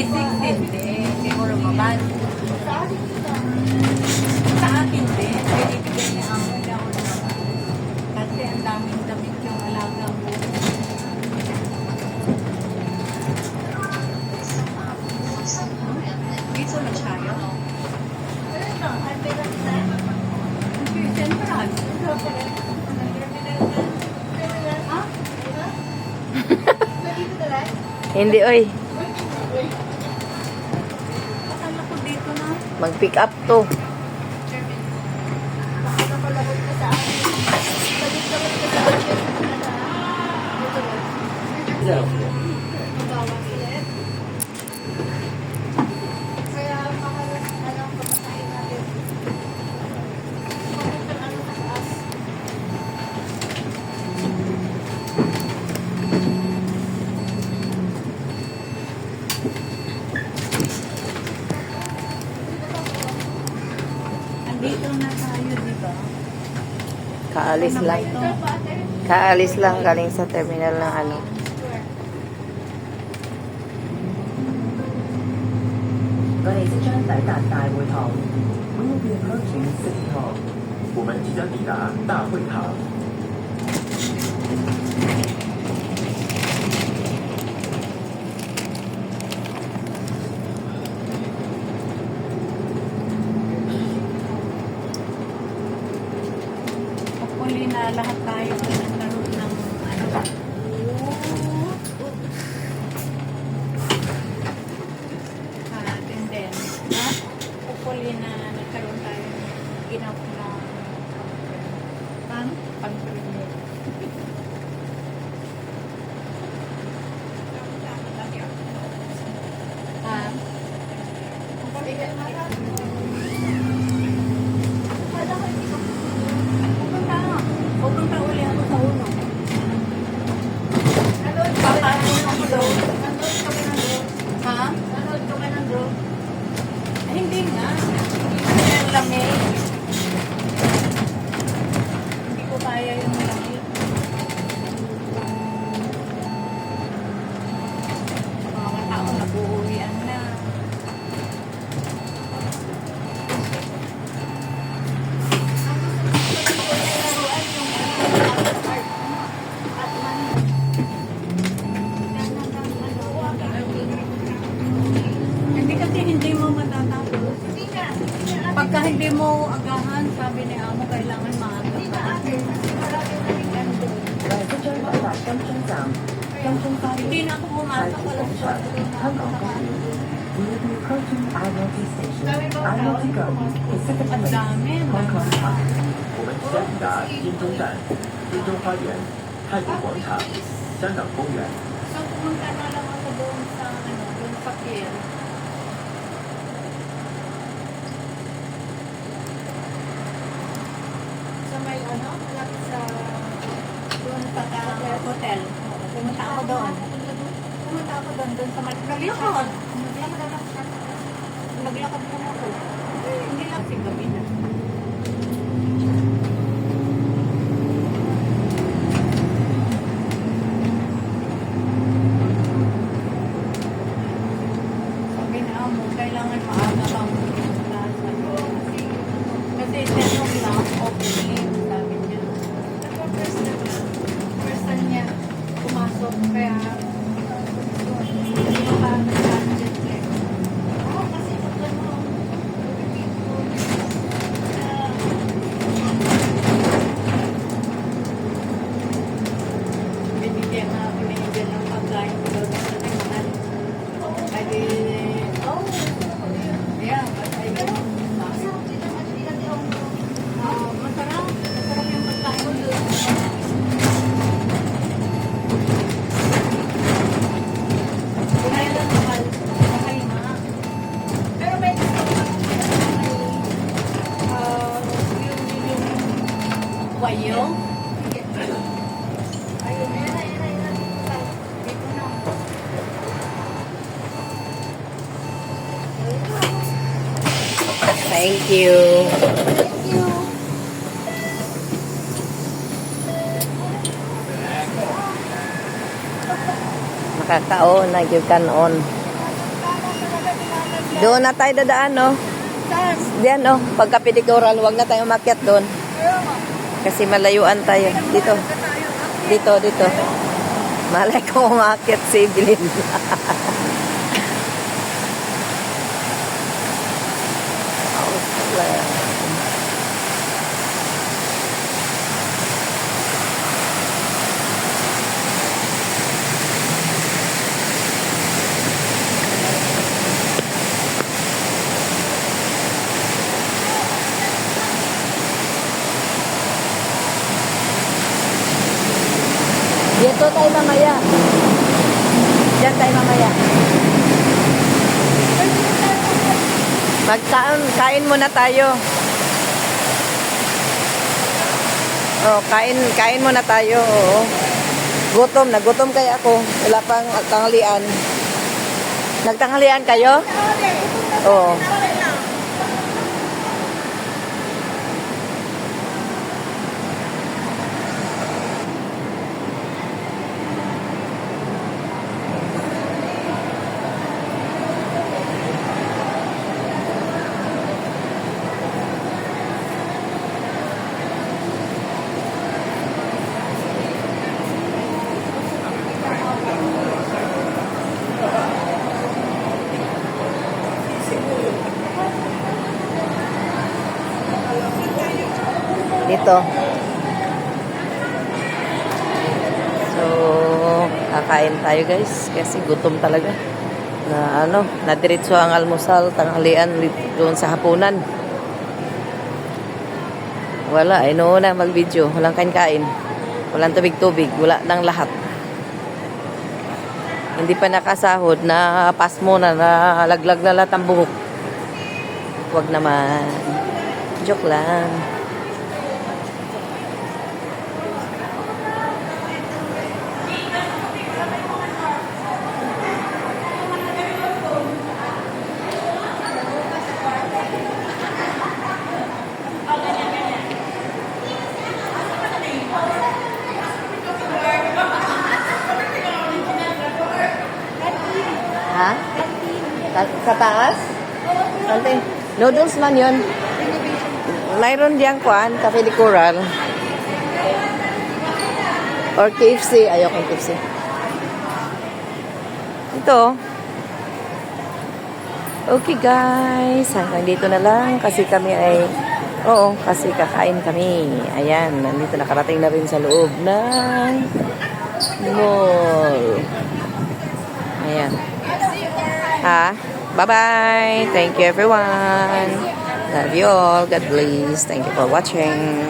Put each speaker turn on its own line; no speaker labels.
Physics hindi. Siguro maman. Sa akin din, binibigyan niya ako. Hindi ako naman. Kasi ang daming damit yung alaga mo. Dito na tayo. Sentral.
Hindi, oy.
Akala ko dito na.
Mag-pick up to.
Andito na tayo, di ba?
Kaalis
Ano ba
lang.
ito?
Kaalis lang galing sa terminal ng ano.
我哋即將抵達大會堂。We will be approaching City Hall。
我们即将抵达大会堂。
Hopefully na lahat tayo nagkaroon ng ano. And then, hopefully na nagkaroon tayo ng enough na pang-premier. Pupunta uli ako sa uno. Papasok ako doon. Ha? Ay, hindi nga. Hindi ang lamig. Hindi ko kaya yung lamig. Mga tao nag-uuwian na. Hindi kasi hindi mo matatapos. Pagka hindi mo agahan, sabi ni Amo, kailangan maaga pa.
我哋即將抵達金鐘站。金鐘巴士
Hindi na ako
係
pumasok.
鐵
Alam
路
ko.
上香港公園。We will be approaching Admiralty Station, Admiralty Gardens, Pacific
Ang
Place,
dami.
Hong Kong Park。
我们即将抵达金钟站、金钟花园、太古广场、香港公园。
So, pumunta na lang ako doon sa, doon sa pier. Sa may, malapit sa, doon sa hotel. Pumunta ako doon. Pumunta ako doon sa Naglakad. Naglakad mo ako. Hindi lang si gabi na. Sabi na mo, kailangan maaga kang klasa. Kasi 10 o'clock, opening, sabi niya. First time niya pumasok, kaya hindi ko pa nag-budget eh. Kasi binigyan ng pagkain ko doon sa naman. Ay, yeah, but I masarap. Masarap yung pagkain ko doon. Kaya lang mahal. Mahal na. Pero may yung wayo. Ayun, dito na.
Thank you. Makakaon na yung kanon. Doon na tayo dadaan, no?
Saan?
Diyan, oh. Pagka pedikural, huwag na tayo umakyat doon. Kasi malayuan tayo. Dito. Dito. Malay ko umakyat si Evelyn. Dito tayo mamaya. Diyan tayo mamaya. Kain muna tayo. Oh, kain muna tayo. Oo. Nagutom kaya ako. Wala pang tanghalian. Nagtanghalian kayo? Oo. Dito. So, kakain tayo guys kasi gutom talaga. Nadiretso ang almusal, tanghalian doon sa hapunan. Wala, inuuna mag-video, walang kain-kain. Walang tubig-tubig, wala nang lahat. Hindi pa nakasahod, na pas muna, na laglag na lahat ang buhok. Huwag naman. Joke lang. Ha? Sa taas? Kantin. Noodles man yun. Mayroon diyang kuan, Cafe de Coral. Or KFC. Ayoko ng KFC. Ito. Okay guys. Hanggang dito na lang. Kasi kami ay... Oo, kasi kakain kami. Ayan. Nandito nakarating na rin sa loob ng mall. Ayan. Bye-bye. Thank you everyone. Love you all. God bless. Thank you for watching.